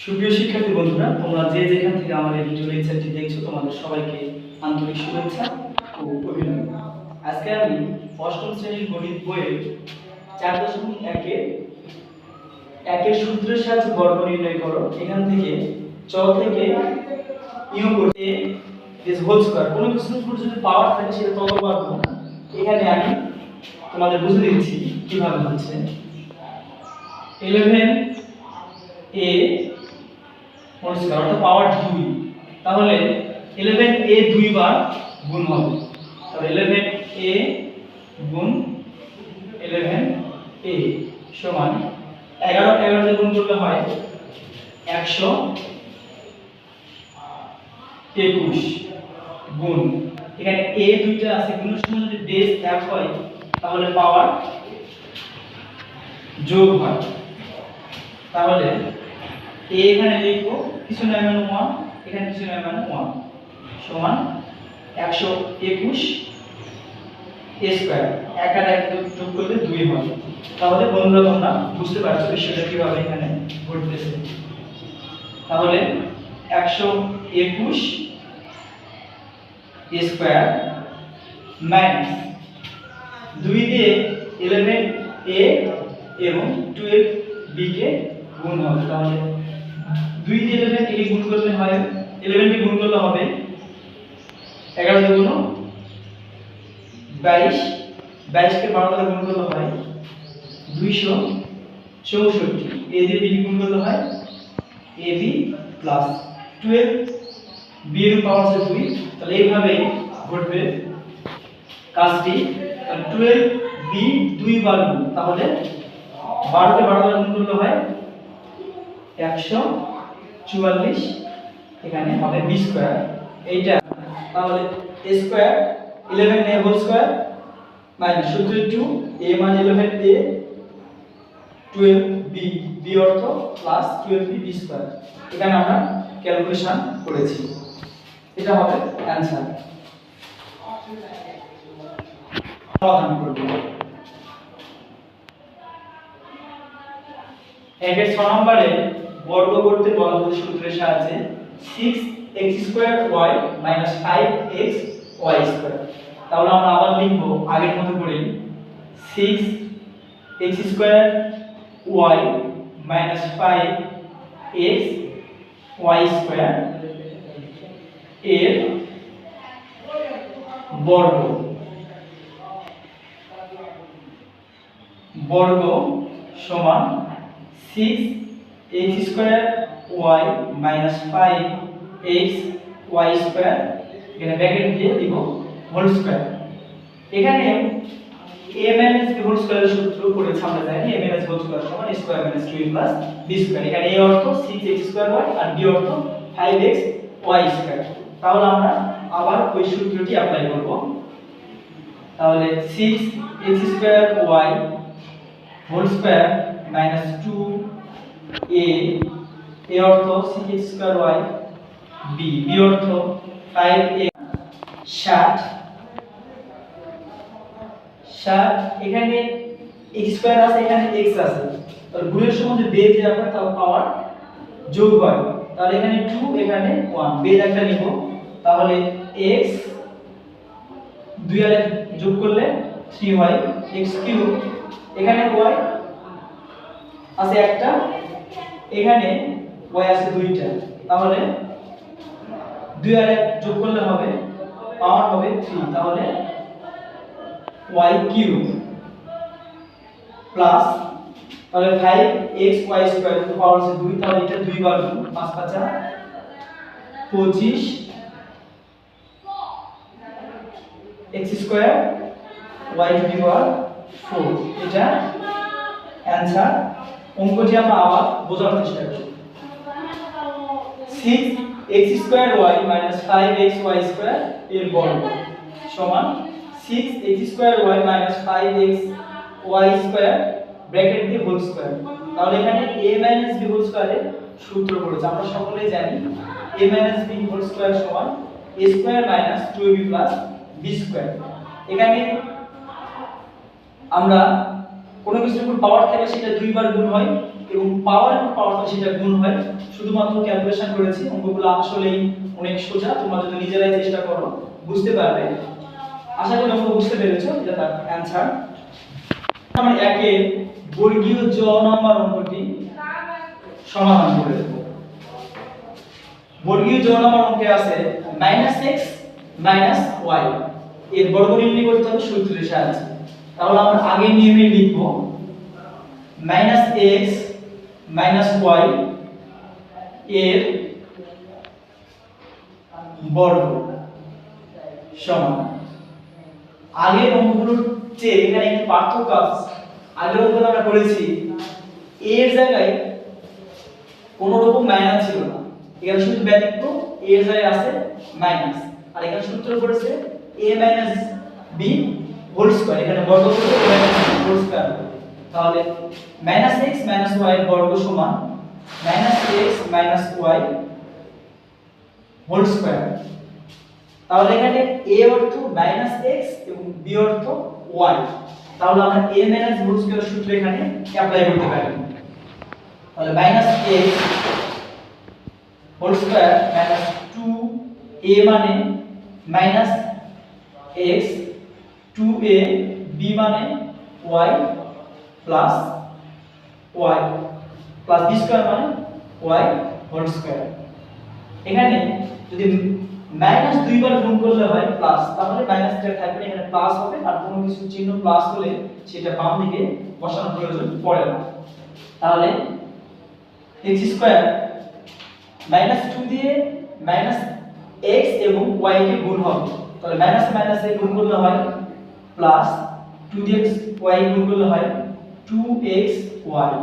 সুপ্রিয় শিক্ষার্থী বন্ধুরা, তোমরা যে যেখান থেকে আমার এই ভিডিও লেকচারটি দেখছো তোমাদের সবাইকে আন্তরিক শুভেচ্ছা ও অভিনন্দন। আজকে আমি অষ্টম শ্রেণীর গণিত বইয়ের 4.1 এর সূত্রের সাহায্যে বর্গ নির্ণয় করো এখান থেকে চ থেকে ইউ করতে দিস হোল স্কয়ার কোনো কিছুর উপর যদি পাওয়ার থাকে সেটা তত পারবো। এখানে আমি তোমাদের বুঝিয়ে দিচ্ছি কিভাবে হচ্ছে। 11a হোল স্কয়ার অর্থাৎ পাওয়ার 2, তাহলে 11a দুইবার গুণ হবে। তাহলে 11a গুণ 11a সমান 11 11 দিয়ে গুণ করলে হয় 121 গুণ এখানে a দুইটা আছে, গুণের সময় যদি বেস এক হয় তাহলে পাওয়ার যোগ হয়। তাহলে a এখানে লিখবো কিছু নয় মানে 1, এখানে কিছু নয় মানে 1 সমান 121 a স্কয়ার। এক আর এক যোগ করলে 2 হয়। তাহলে বন্ধুরা তোমরা বুঝতে পারছো বিষয়টা কিভাবে এখানে ঘটতেছে। তাহলে 121 a স্কয়ার মাইনাস 2 দিয়ে 11a এবং 12b কে গুণ হবে। তাহলে 2 দিয়ে 11 কে গুণ করলে হয় 11 কে গুণ করলে হবে 11 দিয়ে গুণ 22, 22 কে 12 দ্বারা গুণ করলে হয় 264, a দিয়ে b কে গুণ করলে হয় ab প্লাস 12 b এর পাওয়ার আছে 2। তাহলে এইভাবে ঘটবে কাজটি। 12 b দুইবার গুণ, তাহলে 12 কে 12 দ্বারা গুণ করলে হয় 144, এখানে হবে b স্কয়ার এইটা। তাহলে a square 11a whole square minus সূত্র 2 a মানে 11a 12b b অর্থ প্লাস 12b b স্কয়ার। এখানে আমরা ক্যালকুলেশন করেছি, এটা হবে অ্যানসার। সমাধান করব। একের 6 নম্বরে বর্গ করতে বলা হয়েছে সূত্রের সাহায্যে 6x2y 5xy স্কয়ার। তাহলে আমরা আবার লিখব আগের মতো করে 6x2y 5xy স্কয়ার এর বর্গ সমান 6x2y 5xy স্কয়ার, এখানে ব্র্যাকেট দিয়ে দিব হোল স্কয়ার। এখানে a মাইনাস b হোল স্কয়ারের সূত্র পড়েছে আমরা জানি a মাইনাস হোল স্কয়ার সমান a square minus 2a plus b square. এখানে a অর্থ 6x2y আর b অর্থ 5xy স্কয়ার। তাহলে আমরা আবার ওই সূত্রটি অ্যাপ্লাই করব। তাহলে 6x2y whole square minus 2a a অর্থ 6x2y b অর্থ 5x 60 এখানে x স্কয়ার আছে, এখানে x আছে, তাহলে গুণের সময় যদি বেজ হয় তাহলে পাওয়ার যোগ হয়। তাহলে এখানে 2 এখানে 1 বেজ একটা নিব, তাহলে x 2 আর 1 যোগ করলে 3 হয় x3, এখানে y আছে একটা, এখানে y আছে দুইটা, তাহলে 2 আর 1 যোগ করলে হবে পাওয়ার হবে 3, তাহলে y³ প্লাস তাহলে 5xy স্কয়ার টু পাওয়ার আছে 2, তাহলে এটা দুইবার গুণ 5 5 25 x square y to the পাওয়ার 4, এটা অ্যানসার। অঙ্কটি আমরা আবার বোঝার চেষ্টা করি। 6x2y 5xy স্কয়ার এর বর্গ সমান 6x2y 5xy স্কয়ার ব্র্যাকেট দিয়ে হোল স্কয়ার। তাহলে এখানে a b হোল স্কয়ারের সূত্র পড়েছে, আমরা সকলেই জানি a b হোল স্কয়ার সমান a square minus 2ab plus b square. এখানে আমরা কোনো কিছুর উপর পাওয়ার থাকে সেটা দুইবার গুণ হয়, এবং পাওয়ারটা সেটা গুণ হয়। শুধুমাত্র ক্যালকুলেশন করেছি, অঙ্কগুলো আসলেই অনেক সোজা, তোমরা যদি নিজেরাই চেষ্টা করো বুঝতে পারবে। আশা করি অঙ্ক বুঝতে পেরেছো, এটা তার অ্যানসার। আমরা একে বর্গীয় জ নম্বর অঙ্কটি সমাধান করে দেব। বর্গীয় জ নম্বর অঙ্কে আছে -x - y, এর বর্গ নির্ণয় করতে হবে সূত্রের সাহায্যে। তাহলে আমরা আগে নিয়মে লিখব -x - y এর বর্গ সমান, আগের অঙ্কগুলোর চেয়ে এখানে একটু পার্থক্য আছে। আগের অঙ্কগুলো আমরা করেছি a এর জায়গায় কোনো রকম মাইনাস ছিল না, এখানে শুধু ব্যতিক্রম a এর জায়গায় আছে মাইনাস, আর এখানে সূত্র পড়েছে a - b হোল স্কয়ার, এখানে বর্গ করতে a - b হোল স্কয়ার। তাহলে -x - y এর বর্গ সমান -x - y হোল স্কয়ার। তাহলে এখানে a অর্থ -x এবং b অর্থ y, তাহলে আমরা a - হোল স্কয়ার সূত্র এখানে অ্যাপ্লাই করতে পারি। তাহলে -x হোল স্কয়ার -2a মানে -x, 2a, b মানে y plus y plus b square মানে y হোল স্কয়ার। এখানে যদি মাইনাস দুইবার গুণ করলে হয় প্লাস, তাহলে মাইনাসটা থাকবে, এখানে প্লাস হবে, আর কোনো কিছু চিহ্ন প্লাস হলে সেটা বাম দিকে বসানোর প্রয়োজন পড়ে না। তাহলে x স্কয়ার -2 দিয়ে -x এবং y কে গুণ হবে, তাহলে মাইনাস মাইনাসে গুণ করলে হয় প্লাস, 2 দিয়ে y গুণ করলে হয় 2xy,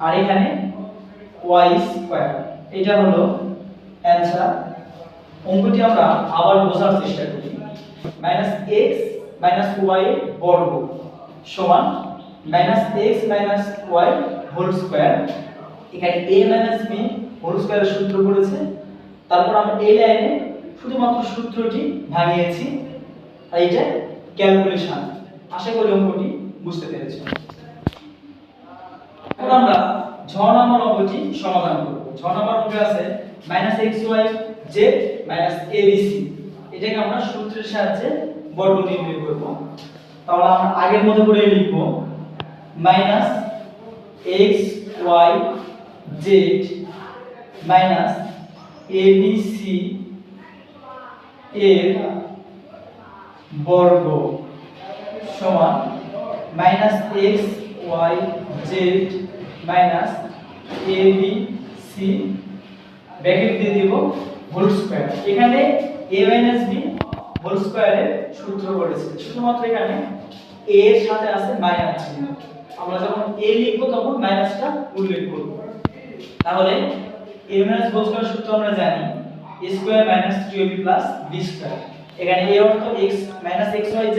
আর এখানে y স্কয়ার। এটা হলো অ্যানসার। অঙ্কটি আমরা আবার বোঝার চেষ্টা করি। -x - y বর্গ সমান -x - y হোল স্কয়ার। এখানে a - b হোল স্কয়ারের সূত্র পড়েছে, তারপর আমরা এই লাইনে শুধুমাত্র সূত্রটি ভাঙিয়েছি, আর এটা ক্যালকুলেশন। আশা করি অঙ্কটি বুঝতে পেরেছো। এখন আমরা ঝ নম্বর অঙ্কটি সমাধান করব। ঝ নম্বর অঙ্কে আছে -xy z abc, এটাকে আমরা সূত্রের সাহায্যে বর্গ নির্ণয় করব। তাহলে আমরা আগের মতো করে লিখব -xy z abc এর বর্গ সমান -xy z abc ব্র্যাকেট দিয়ে দিব হোল স্কয়ার। এখানে a - b হোল স্কয়ারের সূত্র পড়েছে, শুধুমাত্র এখানে a এর সাথে আছে মাইনাস চিহ্ন, আমরা যখন a লিখব তখন মাইনাসটা উল্লেখ করব। তাহলে a - হোল স্কয়ার সূত্র আমরা জানি a square - 2ab b square. এখানে a অর্থ x -xyz,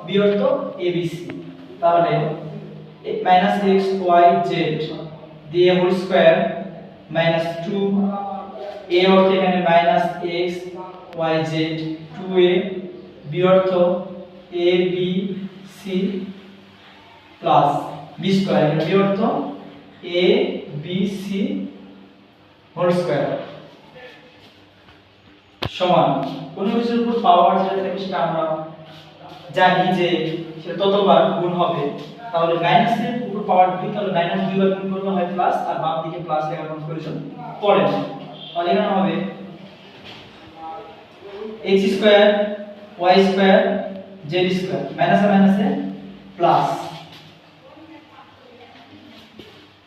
b অর্থ abc, তাহলে -xyz দিয়ে হোল স্কয়ার -2, a অর্থ এখানে -x yz 2a, b অর্থ abc প্লাস b স্কয়ার, এখানে b অর্থ abc হোল স্কয়ার সমান, কোন কিছুর উপর পাওয়ার যেটা থাকে সেটা আমরা জানি যে সেটা ততবার গুণ হবে। তাহলে মাইনাসের উপর পাওয়ার 2, তাহলে মাইনাস 2 বার গুণ করলে হয় প্লাস, আর বাম দিকে প্লাস লেখার প্রয়োজন পড়ে না। তাহলে এখানে হবে x square y square z square, মাইনাসে মাইনাসে প্লাস,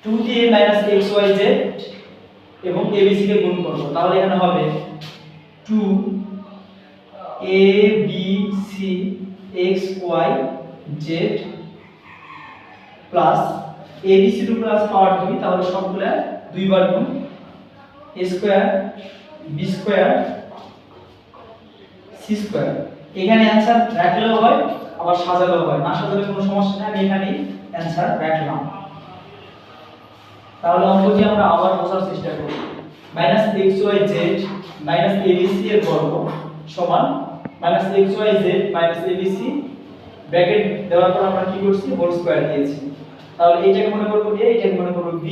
2 দিয়ে -xyz এবং abc কে গুণ করব। তাহলে এখানে হবে 2 abc xyz প্লাস abc এর উপর আছে পাওয়ার 2, তাহলে সবগুলা দুইবার গুণ a square b square c square. এখানে অ্যানসার রাখলেও হয় আবার সাজালেও হয়, না সাজালে কোনো সমস্যা নেই, আমি এখানেই অ্যানসার রাখলাম। তাহলে অঙ্কটি আমরা আবার বোঝার চেষ্টা করি। -xyz abc এর বর্গ সমান -xyz abc ব্র্যাকেট দেওয়ার পর আমরা কি করছি হোল স্কয়ার দিয়েছি। তাহলে এইটাকে মনে করব a, এটাকে মনে করব b।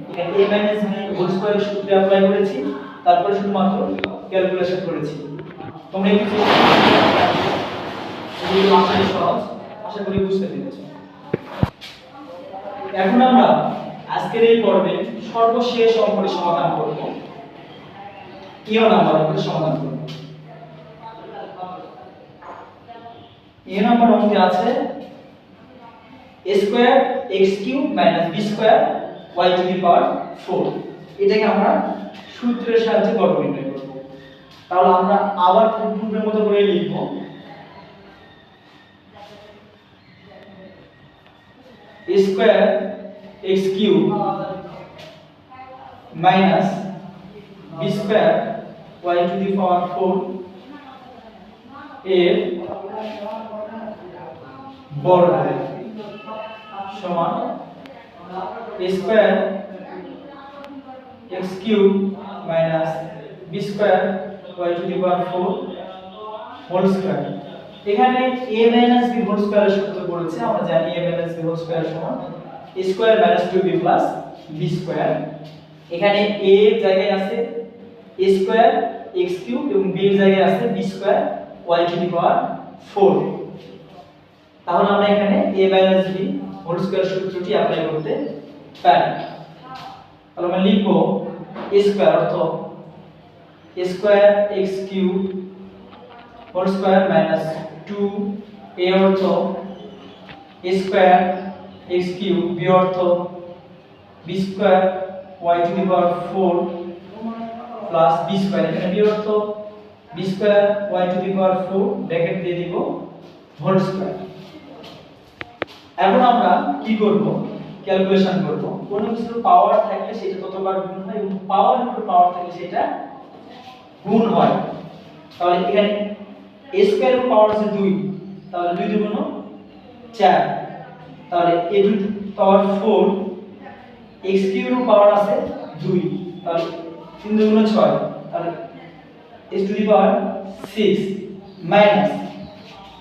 এখানে a মাইনাস b হোল স্কয়ারের সূত্র অ্যাপ্লাই করেছি, তারপরে শুধুমাত্র ক্যালকুলেশন করেছি। তোমরা এই মাত্রাই সহজ, আশা করি বুঝতে পেরেছো। এখন আমরা আজকের এই পর্বে সর্বশেষ অঙ্কটি সমাধান করব। ইও নাম্বার অঙ্কটি সমাধান করব। ইও নাম্বার অঙ্কে আছে a square x cube minus b square y to the পাওয়ার 4। এটাকে আমরা সূত্রের সাহায্যে গড় নির্ণয় করব। তাহলে আমরা আবার পূর্বের মতো করে লিখব a square x cube minus b square y to the পাওয়ার 4 এর বর্গ সমান a square x cube minus b square y to the power 4 whole square. এখানে a মাইনাস b হোল স্কয়ারের সূত্র পড়েছে, আমরা জানি a minus b whole square সমান a square minus 2b plus b square. এখানে a এর জায়গায় আছে a স্কয়ার x কিউব এবং b এর জায়গায় আছে b square y to the পাওয়ার 4। তাহলে আমরা এখানে a minus b whole square সূত্রটি অ্যাপ্লাই করতে পারি। তাহলে আমরা লিখব a স্কয়ার অর্থ a square x cube whole square minus 2 a অর্থ a square x cube b অর্থ b square y to the power 4 plus b square. এখানে b অর্থ b square y to the power 4 bracket দিয়ে দিব whole square. এখন আমরা কি করব? ক্যালকুলেশন করব। কোন কিছুর পাওয়ার থাকলে সেটা ততবার গুণ হয় এবং পাওয়ার উপর পাওয়ার থাকলে সেটা গুণ হয়। তাহলে এখানে a স্কয়ার এর পাওয়ার আছে 2, তাহলে 2 দুগুণ 4। তাহলে a to the power 4 x cube এর পাওয়ার আছে 2, তাহলে 3 দুগুণ 6, তাহলে x to the power 6 minus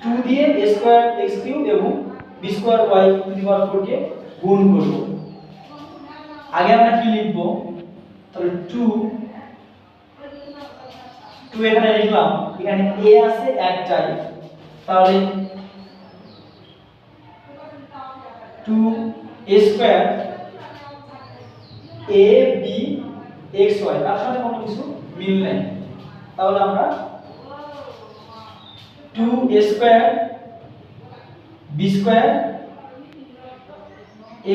2 দিয়ে a স্কয়ার x কিউব এবং b square y to the পাওয়ার 4 কে গুণ করব। আগে আমরা কি লিখব? তাহলে 2 এখানে লিখলাম, এখানে a আছে একটাই, তাহলে 2a square a b x y তার সাথে কোনো কিছু মিল নেই। তাহলে আমরা 2a square b square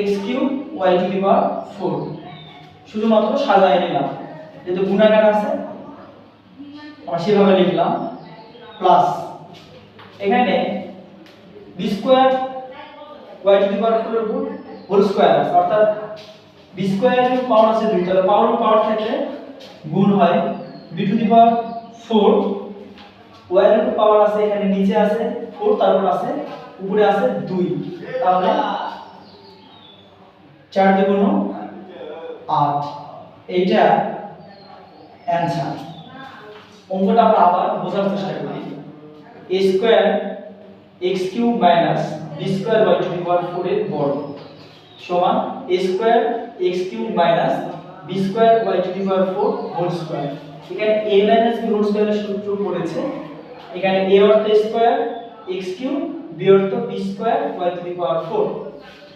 x cube y to the পাওয়ার 4 শুধুমাত্র সাজায় নিলাম, যেহেতু গুণাকার আছে আমরা সেভাবে লিখলাম, প্লাস এখানে b square y to the পাওয়ার 4 এর হোল স্কয়ার আছে, অর্থাৎ b স্কয়ার এর পাওয়ার আছে 2, তাহলে পাওয়ার থাকলে গুণ হয়। b to the power 4 y এর পাওয়ার আছে এখানে নিচে আছে 4, তারপর আছে উপরে আছে 2, তাহলে 4 দুগুণ 8। এইটা অ্যানসার। অঙ্কটা আমরা আবার বোঝার চেষ্টা করি। a square x cube minus b square y to the পাওয়ার 4 এর বর্গ সমান a square x cube minus b square y to the power 4 whole square. এখানে a মাইনাস b হোল স্কয়ারের সূত্র পড়েছে, এখানে a অর্থ স্কয়ার x কিউব b অর্থ b square y to the পাওয়ার 4।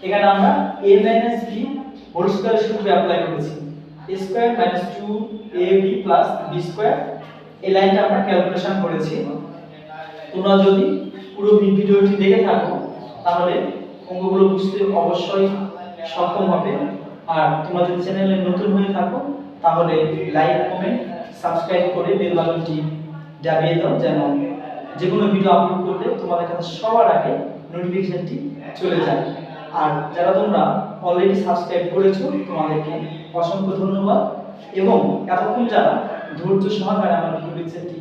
এখানে আমরা a মাইনাস b হোল স্কয়ারের সূত্র অ্যাপ্লাই করেছি, a square minus 2ab plus b square. এই লাইনটা আমরা ক্যালকুলেশন করেছি। তোমরা যদি পুরো ভিডিওটি দেখে থাকো তাহলে অঙ্কগুলো বুঝতে অবশ্যই সক্ষম হবে। আর তোমরা যদি চ্যানেলে নতুন হয়ে থাকো তাহলে লাইক, কমেন্ট, সাবস্ক্রাইব করে বেল বাটনটি দাবিয়ে দাও, যেন যে কোনো ভিডিও আপলোড করলে তোমাদের কাছে সবার আগে নোটিফিকেশনটি চলে যায়। আর যারা তোমরা অলরেডি সাবস্ক্রাইব করেছো তোমাদেরকে অসংখ্য ধন্যবাদ, এবং এতক্ষণ যারা ধৈর্য সহকারে আমার ভিডিওটি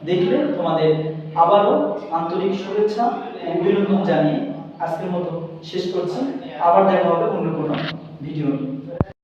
দেখলে তোমাদের আবারও আন্তরিক শুভেচ্ছা ও অভিনন্দন জানিয়ে আজকের মতো শেষ করছি। আবার দেখা হবে অন্য কোনো ভিডিও নিয়ে।